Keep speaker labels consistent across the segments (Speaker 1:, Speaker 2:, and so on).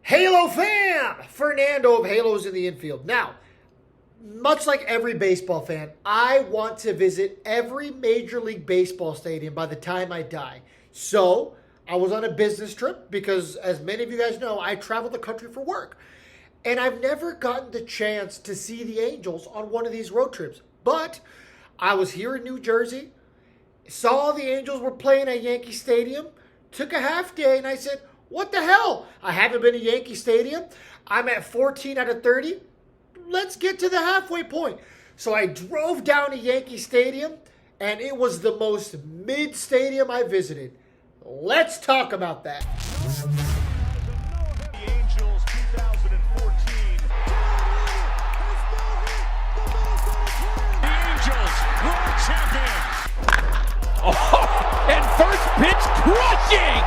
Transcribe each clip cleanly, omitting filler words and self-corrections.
Speaker 1: Halo fam! Fernando of Halos in the Infield. Now, much like every baseball fan, I want to visit every Major League Baseball stadium by the time I die. So, I was on a business trip because, as many of you guys know, I travel the country for work. And I've never gotten the chance to see the Angels on one of these road trips. But I was here in New Jersey, saw the Angels were playing at Yankee Stadium, took a half day, and I said, what the hell? I haven't been to Yankee Stadium. I'm at 14 out of 30. Let's get to the halfway point. So I drove down to Yankee Stadium, and it was the most mid-stadium I visited. Let's talk about that.
Speaker 2: The Angels 2014. The Angels world champions. Oh, and first pitch crushing.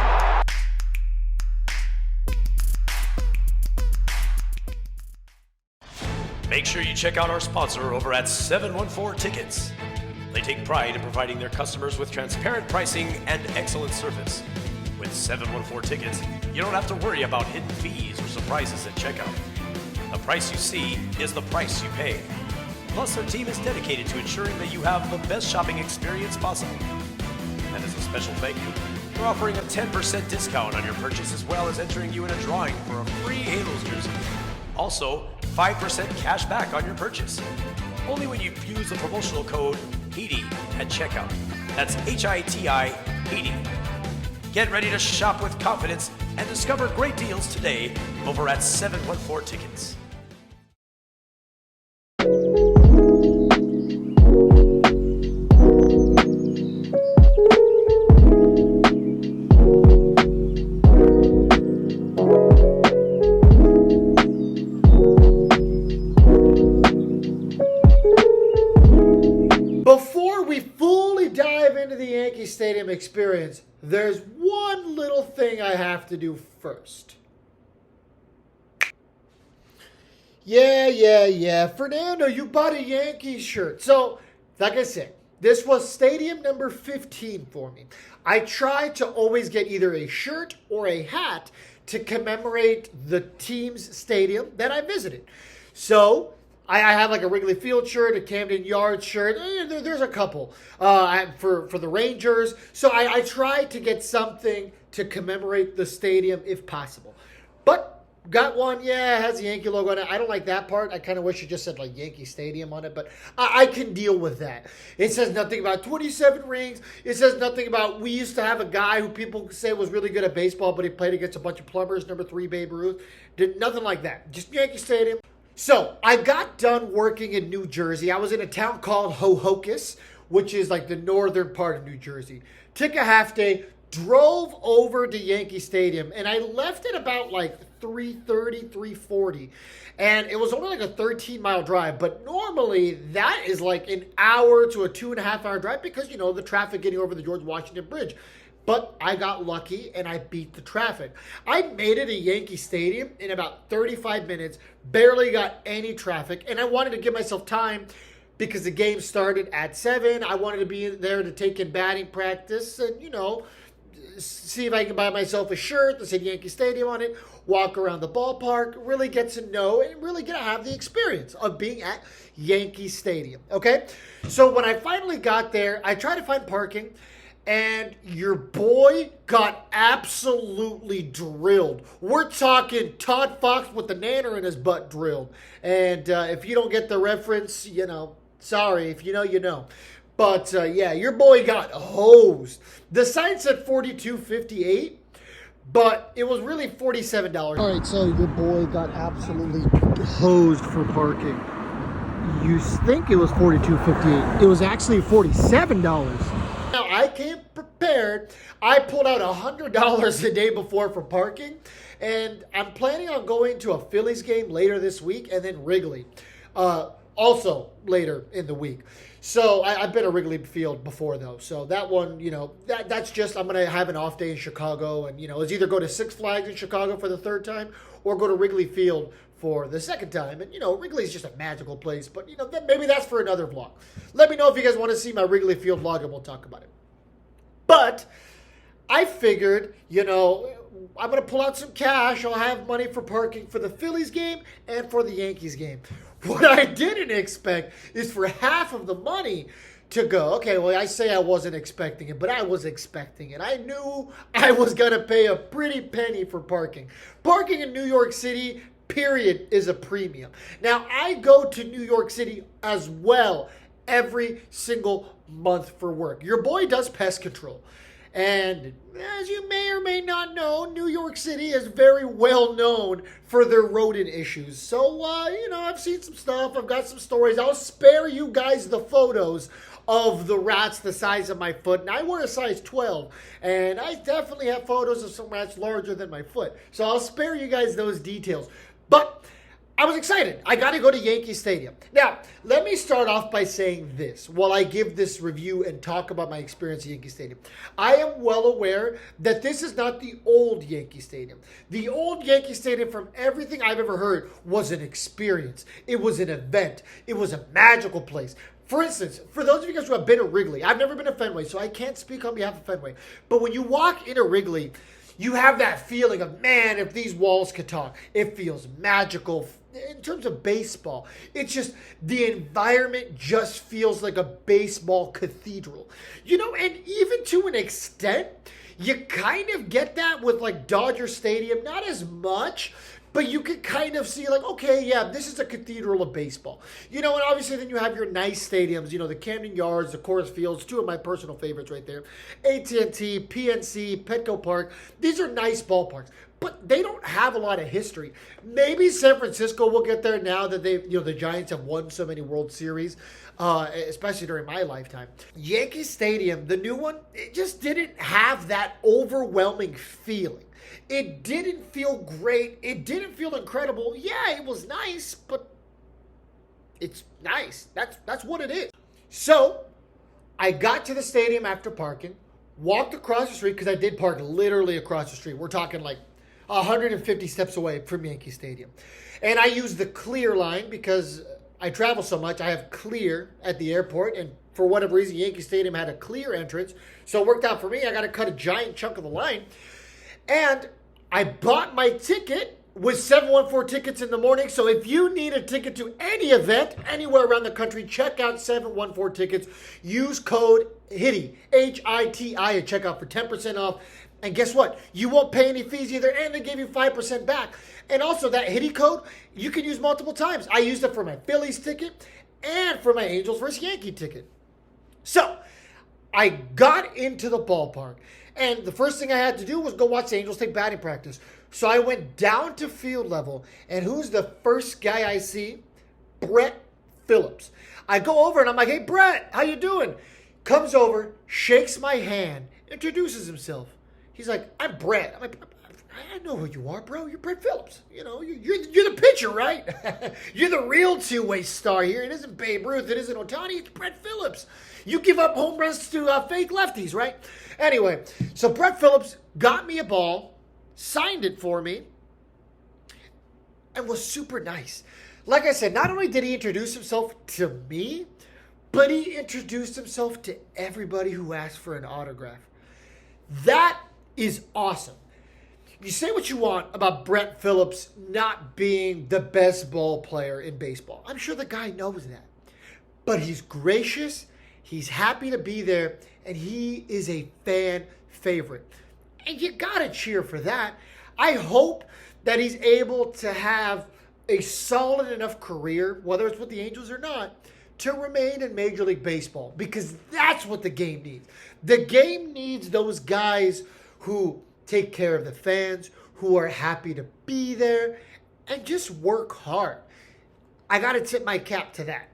Speaker 3: Make sure you check out our sponsor over at 714 Tickets. They take pride in providing their customers with transparent pricing and excellent service. With 714 Tickets, you don't have to worry about hidden fees or surprises at checkout. The price you see is the price you pay. Plus, their team is dedicated to ensuring that you have the best shopping experience possible. And as a special thank you, we're offering a 10% discount on your purchase, as well as entering you in a drawing for a free Halos jersey. Also, 5% cash back on your purchase. Only when you use the promotional code HITI at checkout. That's HITI, HITI. Get ready to shop with confidence and discover great deals today over at 714 Tickets.
Speaker 1: Before we fully dive into the Yankee Stadium experience, there's one little thing I have to do first. Yeah. Fernando, you bought a Yankees shirt. So, like I said, this was stadium number 15 for me. I try to always get either a shirt or a hat to commemorate the team's stadium that I visited. So, I have like a Wrigley Field shirt, a Camden Yards shirt. There's a couple for the Rangers. So I try to get something to commemorate the stadium if possible. But got one, yeah, it has the Yankee logo on it. I don't like that part. I kind of wish it just said like Yankee Stadium on it, but I can deal with that. It says nothing about 27 rings. It says nothing about, we used to have a guy who people say was really good at baseball, but he played against a bunch of plumbers, number 3 Babe Ruth. Did nothing like that. Just Yankee Stadium. So, I got done working in New Jersey. I was in a town called Hohokus, which is like the northern part of New Jersey. Took a half day, drove over to Yankee Stadium, and I left at about like 3:30, 3:40. And it was only like a 13-mile drive, but normally that is like an hour to a 2.5-hour drive because, you know, the traffic getting over the George Washington Bridge. But I got lucky and I beat the traffic. I made it to Yankee Stadium in about 35 minutes, barely got any traffic, and I wanted to give myself time because the game started at 7. I wanted to be there to take in batting practice and, you know, see if I can buy myself a shirt that said Yankee Stadium on it, walk around the ballpark, really get to know and really get to have the experience of being at Yankee Stadium, okay? So when I finally got there, I tried to find parking. And your boy got absolutely drilled. We're talking Todd Fox with the nanner in his butt drilled. And if you don't get the reference, you know, sorry. If you know, you know. But yeah, your boy got hosed. The sign said $42.58, but it was really $47. All right, so your boy got absolutely hosed for parking. You think it was $42.58. It was actually $47. Now, I came prepared. I pulled out $100 the day before for parking, and I'm planning on going to a Phillies game later this week and then Wrigley also later in the week. So I've been to Wrigley Field before, though. So that one, you know, that's just, I'm going to have an off day in Chicago and, you know, it's either go to Six Flags in Chicago for the 3rd time or go to Wrigley Field for the 2nd time. And, you know, Wrigley's just a magical place. But, you know, maybe that's for another vlog. Let me know if you guys want to see my Wrigley Field vlog and we'll talk about it. But I figured, you know, I'm going to pull out some cash. I'll have money for parking for the Phillies game and for the Yankees game. What I didn't expect is for half of the money to go. Okay, well, I say I wasn't expecting it, but I was expecting it. I knew I was going to pay a pretty penny for parking. Parking in New York City, period, is a premium. Now, I go to New York City as well every single month for work. Your boy does pest control. And as you may or may not know, New York City is very well known for their rodent issues. So, I've seen some stuff. I've got some stories. I'll spare you guys the photos of the rats the size of my foot. And I wear a size 12. And I definitely have photos of some rats larger than my foot. So I'll spare you guys those details. But I was excited. I got to go to Yankee Stadium. Now, let me start off by saying this while I give this review and talk about my experience at Yankee Stadium. I am well aware that this is not the old Yankee Stadium. The old Yankee Stadium, from everything I've ever heard, was an experience. It was an event. It was a magical place. For instance, for those of you guys who have been to Wrigley, I've never been to Fenway, so I can't speak on behalf of Fenway. But when you walk into Wrigley, you have that feeling of, man, if these walls could talk. It feels magical. In terms of baseball, it's just, the environment just feels like a baseball cathedral. And even to an extent, you kind of get that with like Dodger Stadium, not as much, but you can kind of see like, okay, yeah, this is a cathedral of baseball. And obviously then you have your nice stadiums, the Camden Yards, the Coors Fields, two of my personal favorites right there. AT&T, PNC, Petco Park. These are nice ballparks, but they don't have a lot of history. Maybe San Francisco will get there now that the Giants have won so many World Series, especially during my lifetime. Yankee Stadium, the new one, it just didn't have that overwhelming feeling. It didn't feel great. It didn't feel incredible. Yeah, it was nice, but it's nice. That's what it is. So I got to the stadium after parking, walked across the street, because I did park literally across the street. We're talking like 150 steps away from Yankee Stadium. And I used the Clear line because I travel so much. I have Clear at the airport, and for whatever reason, Yankee Stadium had a Clear entrance. So it worked out for me. I got to cut a giant chunk of the line. And I bought my ticket with 714 Tickets in the morning. So if you need a ticket to any event anywhere around the country, check out 714 Tickets. Use code HITI, H-I-T-I, at checkout for 10% off. And guess what? You won't pay any fees either, and they give you 5% back. And also, that HITI code, you can use multiple times. I used it for my Phillies ticket and for my Angels versus Yankee ticket. So, I got into the ballpark, and the first thing I had to do was go watch the Angels take batting practice. So I went down to field level, and who's the first guy I see? Brett Phillips. I go over, and I'm like, hey, Brett, how you doing? Comes over, shakes my hand, introduces himself. He's like, I'm Brett. I'm like, I know who you are, bro. You're Brett Phillips. You're the pitcher, right? You're the real two-way star here. It isn't Babe Ruth. It isn't Ohtani. It's Brett Phillips. You give up home runs to fake lefties, right? Anyway, so Brett Phillips got me a ball, signed it for me, and was super nice. Like I said, not only did he introduce himself to me, but he introduced himself to everybody who asked for an autograph. That is awesome. You say what you want about Brett Phillips not being the best ball player in baseball. I'm sure the guy knows that. But he's gracious, he's happy to be there, and he is a fan favorite. And you gotta cheer for that. I hope that he's able to have a solid enough career, whether it's with the Angels or not, to remain in Major League Baseball, because that's what the game needs. The game needs those guys who take care of the fans, who are happy to be there, and just work hard. I got to tip my cap to that.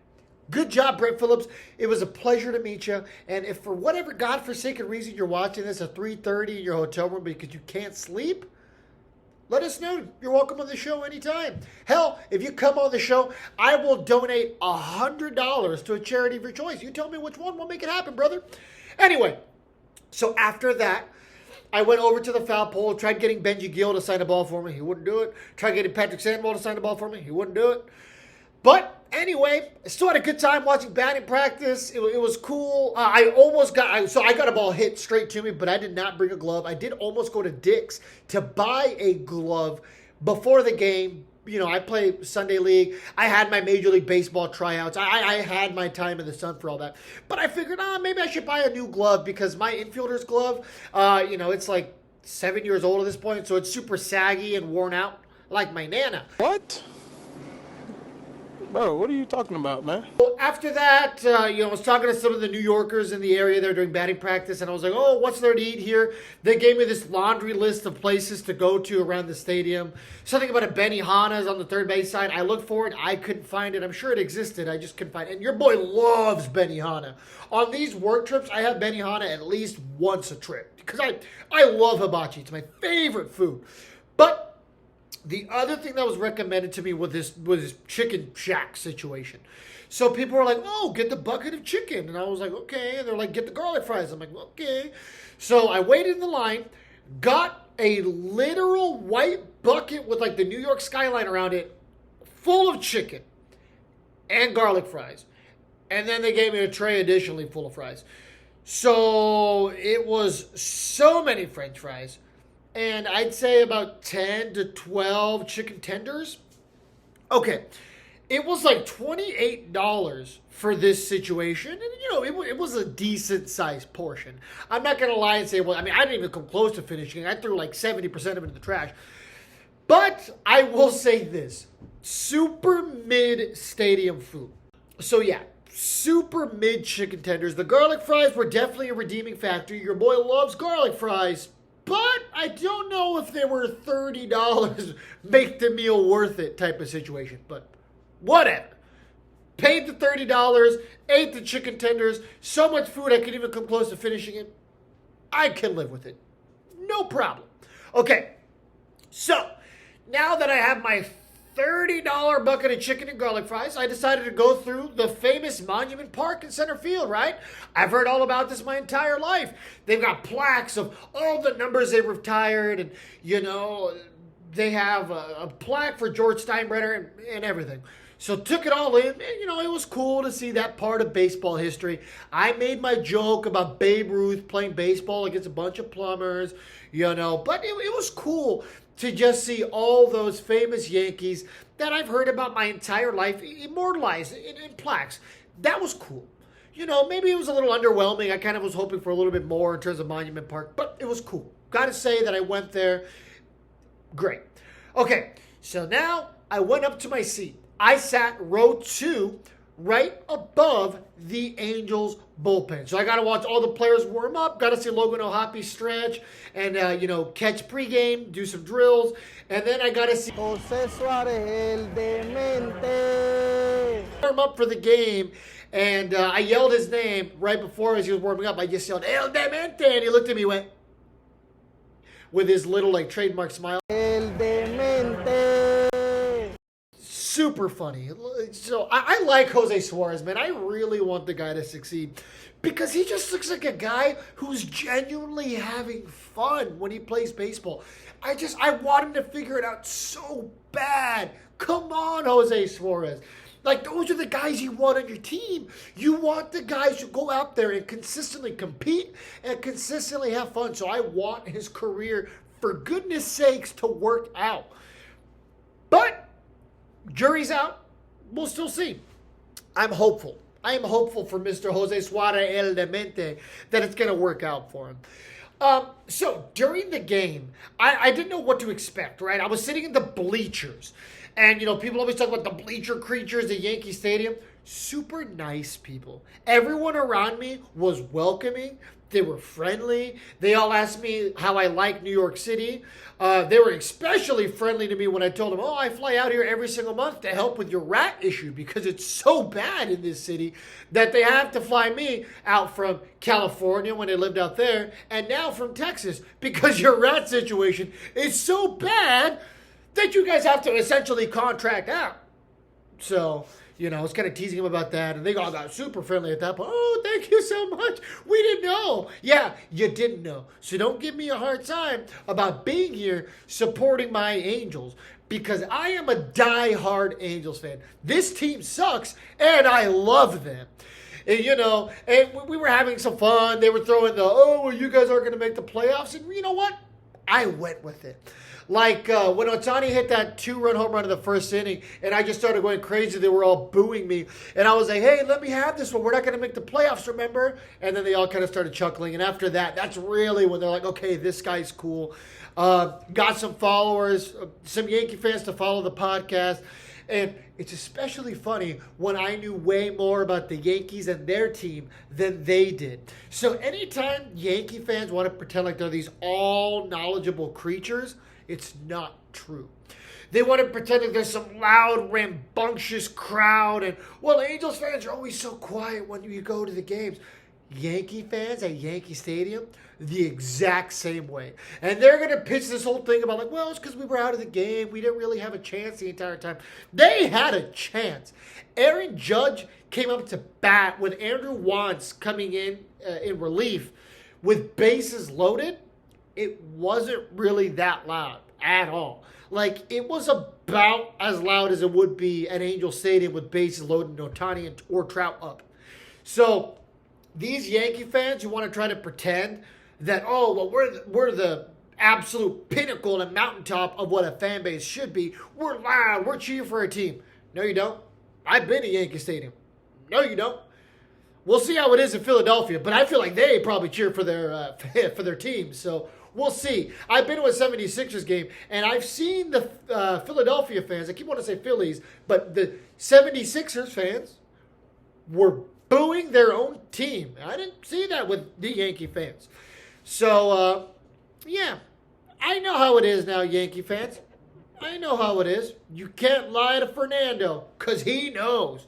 Speaker 1: Good job, Brett Phillips. It was a pleasure to meet you. And if for whatever godforsaken reason you're watching this at 3:30 in your hotel room because you can't sleep, let us know. You're welcome on the show anytime. Hell, if you come on the show, I will donate $100 to a charity of your choice. You tell me which one, we'll make it happen, brother. Anyway, so after that, I went over to the foul pole, tried getting Benji Gill to sign a ball for me. He wouldn't do it. Tried getting Patrick Sandoval to sign a ball for me. He wouldn't do it. But anyway, I still had a good time watching batting practice. It was cool. I got a ball hit straight to me, but I did not bring a glove. I did almost go to Dick's to buy a glove before the game. You know, I play Sunday League. I had my Major League Baseball tryouts. I had my time in the sun for all that. But I figured, maybe I should buy a new glove because my infielder's glove, it's like 7 years old at this point, so it's super saggy and worn out like my Nana.
Speaker 4: What? Bro, what are you talking about, man?
Speaker 1: Well, after that, I was talking to some of the New Yorkers in the area there during batting practice, and I was like, oh, what's there to eat here? They gave me this laundry list of places to go to around the stadium. Something about a Benihana's on the third base side. I looked for it. I couldn't find it. I'm sure it existed. I just couldn't find it. And your boy loves Benihana. On these work trips, I have Benihana at least once a trip because I love hibachi. It's my favorite food. But the other thing that was recommended to me was this chicken shack situation. So people were like, oh, get the bucket of chicken. And I was like, okay. And they're like, get the garlic fries. I'm like, okay. So I waited in the line, got a literal white bucket with like the New York skyline around it, full of chicken and garlic fries. And then they gave me a tray additionally full of fries. So it was so many French fries. And I'd say about 10 to 12 chicken tenders. Okay, it was like $28 for this situation. And, it was a decent-sized portion. I'm not going to lie and say, I didn't even come close to finishing it. I threw like 70% of it in the trash. But I will say this. Super mid-stadium food. So, yeah. Super mid chicken tenders. The garlic fries were definitely a redeeming factor. Your boy loves garlic fries. But I don't know if they were $30 make the meal worth it type of situation. But whatever. Paid the $30, ate the chicken tenders, so much food I couldn't even come close to finishing it. I can live with it. No problem. Okay, so now that I have my $30 bucket of chicken and garlic fries, I decided to go through the famous Monument Park in center field, right? I've heard all about this my entire life. They've got plaques of all the numbers they retired, and, they have a plaque for George Steinbrenner and everything. So took it all in, and, it was cool to see that part of baseball history. I made my joke about Babe Ruth playing baseball against a bunch of plumbers, but it was cool to just see all those famous Yankees that I've heard about my entire life immortalized in plaques. That was cool. Maybe it was a little underwhelming. I kind of was hoping for a little bit more in terms of Monument Park, but it was cool. Got to say that I went there. Great. Okay, so now I went up to my seat. I sat row 2 right above the Angels bullpen. So I got to watch all the players warm up, got to see Logan O'Hoppe stretch and, catch pregame, do some drills. And then I got to see
Speaker 5: José Suárez, el demente.
Speaker 1: warm up for the game. And I yelled his name right before as he was warming up. I just yelled, El Demente. And he looked at me and went, with his little trademark smile.
Speaker 5: El demente.
Speaker 1: Super funny. So I like Jose Suarez, man. I really want the guy to succeed because he just looks like a guy who's genuinely having fun when he plays baseball. I want him to figure it out so bad. Come on, Jose Suarez. Those are the guys you want on your team. You want the guys who go out there and consistently compete and consistently have fun. So I want his career, for goodness sakes, to work out. But jury's out. We'll still see. I'm hopeful. I am hopeful for Mr. Jose Suarez El Demente that it's going to work out for him. So during the game, I didn't know what to expect, right? I was sitting in the bleachers. And, people always talk about the bleacher creatures at Yankee Stadium. Super nice people. Everyone around me was welcoming. They were friendly. They all asked me how I like New York City. They were especially friendly to me when I told them, I fly out here every single month to help with your rat issue because it's so bad in this city that they have to fly me out from California when they lived out there and now from Texas because your rat situation is so bad that you guys have to essentially contract out. So, I was kind of teasing him about that, and they all got super friendly at that point. Oh, thank you so much. We didn't know. Yeah, you didn't know. So don't give me a hard time about being here supporting my Angels because I am a die-hard Angels fan. This team sucks, and I love them. And, and we were having some fun. They were throwing you guys aren't going to make the playoffs. And you know what? I went with it. Like when Ohtani hit that 2-run home run in the first inning, and I just started going crazy. They were all booing me. And I was like, hey, let me have this one. We're not going to make the playoffs, remember? And then they all kind of started chuckling. And after that, that's really when they're like, okay, this guy's cool. Got some followers, some Yankee fans to follow the podcast. And it's especially funny when I knew way more about the Yankees and their team than they did. So anytime Yankee fans want to pretend like they're these all-knowledgeable creatures, it's not true. They want to pretend like there's some loud, rambunctious crowd. And, Angels fans are always so quiet when you go to the games. Yankee fans at Yankee Stadium, the exact same way. And they're going to pitch this whole thing about it's because we were out of the game. We didn't really have a chance the entire time. They had a chance. Aaron Judge came up to bat with Andrew Wantz coming in relief with bases loaded. It wasn't really that loud at all. Like, it was about as loud as it would be at Angel Stadium with bases loaded and Ohtani or Trout up. So these Yankee fans who want to try to pretend that, we're the absolute pinnacle and mountaintop of what a fan base should be. We're loud. We're cheering for our team. No, you don't. I've been to Yankee Stadium. No, you don't. We'll see how it is in Philadelphia, but I feel like they probably cheer for their for their team. So we'll see. I've been to a 76ers game, and I've seen the Philadelphia fans. I keep wanting to say Phillies, but the 76ers fans were booing their own team. I didn't see that with the Yankee fans. So, I know how it is now, Yankee fans. I know how it is. You can't lie to Fernando, because he knows.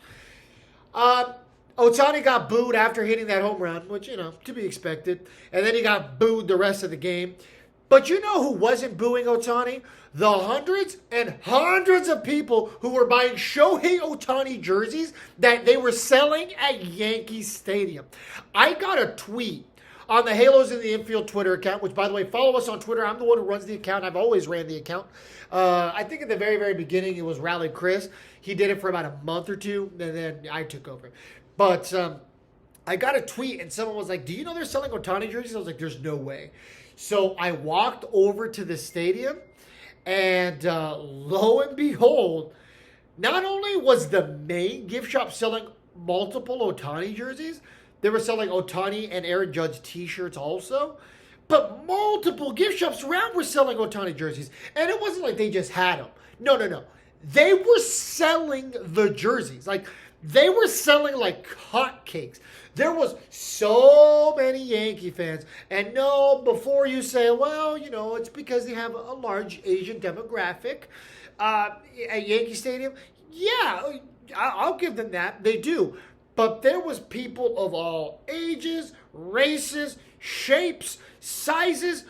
Speaker 1: Ohtani got booed after hitting that home run, which, to be expected. And then he got booed the rest of the game. But you know who wasn't booing Ohtani? The hundreds and hundreds of people who were buying Shohei Ohtani jerseys that they were selling at Yankee Stadium. I got a tweet on the Halos in the Infield Twitter account, which, by the way, follow us on Twitter. I'm the one who runs the account. I've always ran the account. I think at the very, very beginning, it was Rally Chris. He did it for about a month or two, and then I took over. But I got a tweet, and someone was like, do you know they're selling Ohtani jerseys? I was like, there's no way. So I walked over to the stadium, and lo and behold, not only was the main gift shop selling multiple Ohtani jerseys, they were selling Ohtani and Aaron Judge t-shirts also, but multiple gift shops around were selling Ohtani jerseys. And it wasn't like they just had them. No. They were selling the jerseys. Like, they were selling like hotcakes. There was so many Yankee fans. And no, before you say, it's because they have a large Asian demographic at Yankee Stadium. Yeah, I'll give them that. They do. But there was people of all ages, races, shapes, sizes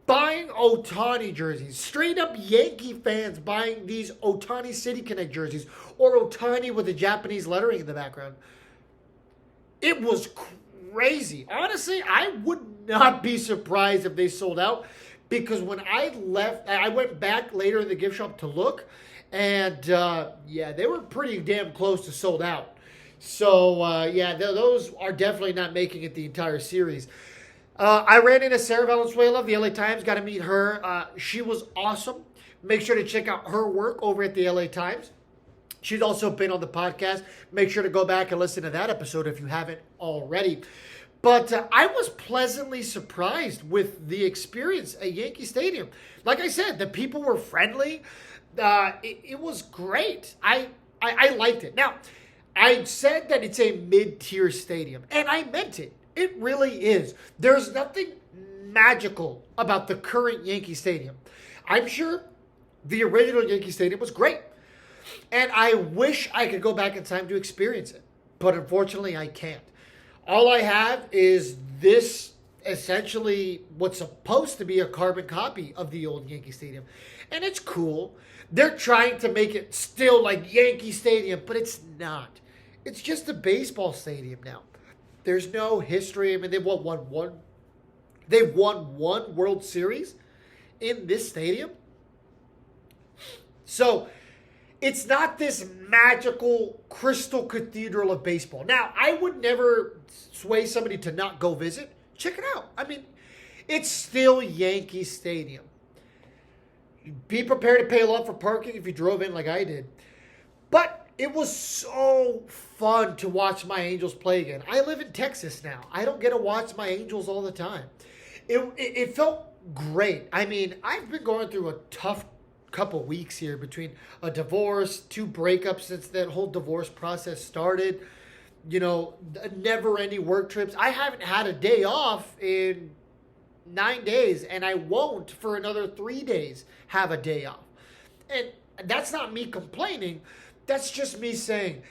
Speaker 1: buying Ohtani jerseys. Straight up Yankee fans buying these Ohtani City Connect jerseys or Ohtani with the Japanese lettering in the background. It was crazy. Honestly, I would not be surprised if they sold out, because when I left, I went back later in the gift shop to look, and they were pretty damn close to sold out. So, those are definitely not making it the entire series. I ran into Sarah Valenzuela of the LA Times, got to meet her. She was awesome. Make sure to check out her work over at the LA Times. She's also been on the podcast. Make sure to go back and listen to that episode if you haven't already. But I was pleasantly surprised with the experience at Yankee Stadium. Like I said, the people were friendly. It was great. I liked it. Now, I said that it's a mid-tier stadium, and I meant it. It really is. There's nothing magical about the current Yankee Stadium. I'm sure the original Yankee Stadium was great, and I wish I could go back in time to experience it, but unfortunately I can't. All I have is this, essentially what's supposed to be a carbon copy of the old Yankee Stadium, and it's cool. They're trying to make it still like Yankee Stadium, but it's not. It's just a baseball stadium now. There's no history. I mean, they've won one World Series in this stadium. So it's not this magical crystal cathedral of baseball. Now, I would never sway somebody to not go visit. Check it out. I mean, it's still Yankee Stadium. Be prepared to pay a lot for parking if you drove in like I did. But it was so fun to watch my Angels play again. I live in Texas now. I don't get to watch my Angels all the time. It felt great. I mean, I've been going through a tough couple weeks here between a divorce, 2 breakups since that whole divorce process started. You know, never-ending work trips. I haven't had a day off in 9 days, and I won't for another 3 days have a day off. And that's not me complaining. That's just me saying,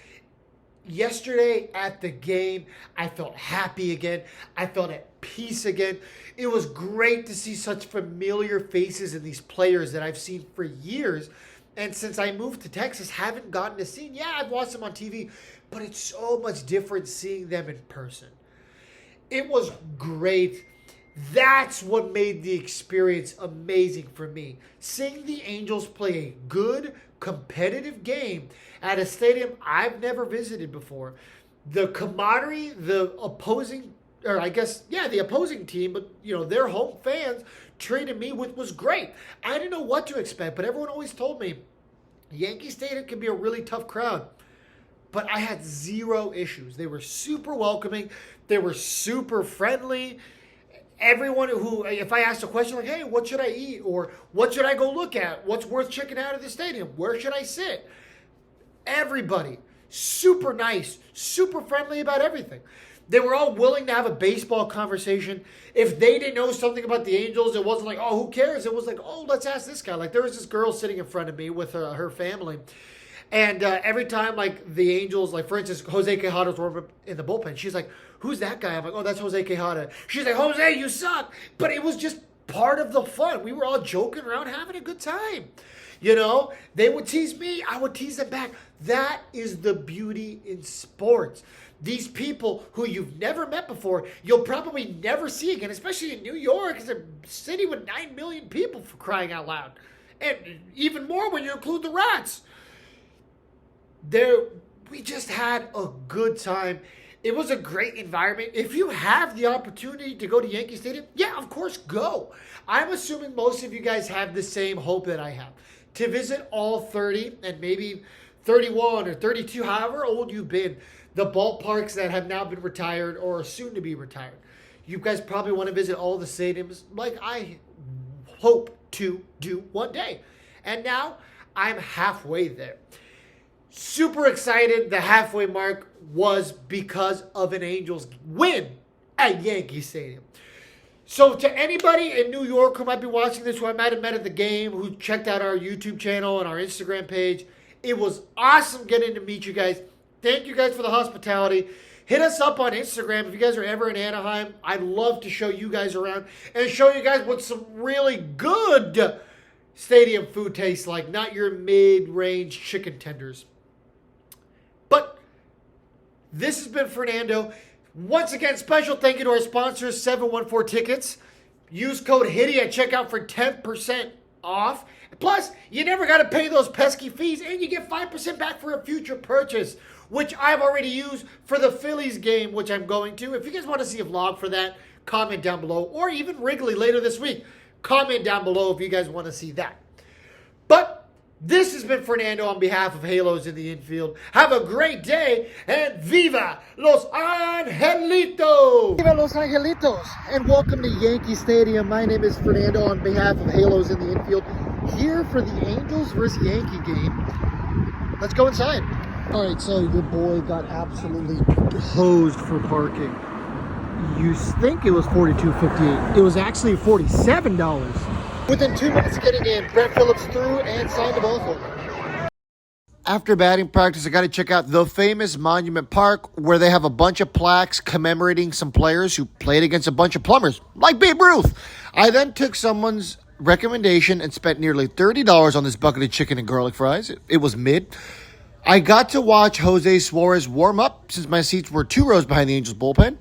Speaker 1: yesterday at the game, I felt happy again. I felt at peace again. It was great to see such familiar faces in these players that I've seen for years. And since I moved to Texas, haven't gotten to see. Yeah, I've watched them on TV, but it's so much different seeing them in person. It was great. That's what made the experience amazing for me. Seeing the Angels play a good, competitive game at a stadium I've never visited before. The camaraderie, the opposing team, but their home fans treated me with was great. I didn't know what to expect, but everyone always told me Yankee Stadium can be a really tough crowd. But I had zero issues. They were super welcoming. They were super friendly. Everyone who, if I asked a question like, hey, what should I eat? Or what should I go look at? What's worth checking out of the stadium? Where should I sit? Everybody, super nice, super friendly about everything. They were all willing to have a baseball conversation. If they didn't know something about the Angels, it wasn't like, oh, who cares? It was like, oh, let's ask this guy. Like, there was this girl sitting in front of me with her family. And every time, like, the Angels, like, for instance, Jose Quijada's warming up in the bullpen, she's like, who's that guy? I'm like, oh, that's Jose Quijada. She's like, Jose, you suck. But it was just part of the fun. We were all joking around, having a good time. They would tease me. I would tease them back. That is the beauty in sports. These people who you've never met before, you'll probably never see again, especially in New York. It's a city with 9 million people, for crying out loud. And even more when you include the Rats. We just had a good time. It was a great environment. If you have the opportunity to go to Yankee Stadium, yeah, of course, go. I'm assuming most of you guys have the same hope that I have, to visit all 30 and maybe 31 or 32, however old you've been, the ballparks that have now been retired or are soon to be retired. You guys probably want to visit all the stadiums like I hope to do one day. And now I'm halfway there. Super excited. The halfway mark was because of an Angels win at Yankee Stadium. So to anybody in New York who might be watching this, who I might have met at the game, who checked out our YouTube channel and our Instagram page, it was awesome getting to meet you guys. Thank you guys for the hospitality. Hit us up on Instagram if you guys are ever in Anaheim. I'd love to show you guys around and show you guys what some really good stadium food tastes like, not your mid-range chicken tenders. But this has been Fernando. Once again, special thank you to our sponsors, 714 Tickets. Use code HITTY at checkout for 10% off. Plus, you never got to pay those pesky fees, and you get 5% back for a future purchase, which I've already used for the Phillies game, which I'm going to. If you guys want to see a vlog for that, comment down below. Or even Wrigley later this week. Comment down below if you guys want to see that. But this has been Fernando on behalf of Halos in the Infield. Have a great day, and Viva Los Angelitos! Viva Los Angelitos! And welcome to Yankee Stadium. My name is Fernando on behalf of Halos in the Infield. Here for the Angels versus Yankee game. Let's go inside. All right, so your boy got absolutely hosed for parking. You think it was $42.58. It was actually $47. Within 2 minutes of getting in, Brent Phillips threw and signed the ball for me. After batting practice, I got to check out the famous Monument Park, where they have a bunch of plaques commemorating some players who played against a bunch of plumbers, like Babe Ruth. I then took someone's recommendation and spent nearly $30 on this bucket of chicken and garlic fries. It was mid. I got to watch Jose Suarez warm up since my seats were 2 rows behind the Angels bullpen.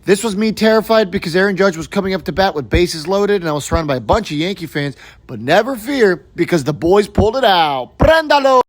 Speaker 1: This was me terrified because Aaron Judge was coming up to bat with bases loaded and I was surrounded by a bunch of Yankee fans. But never fear because the boys pulled it out. Prendalo!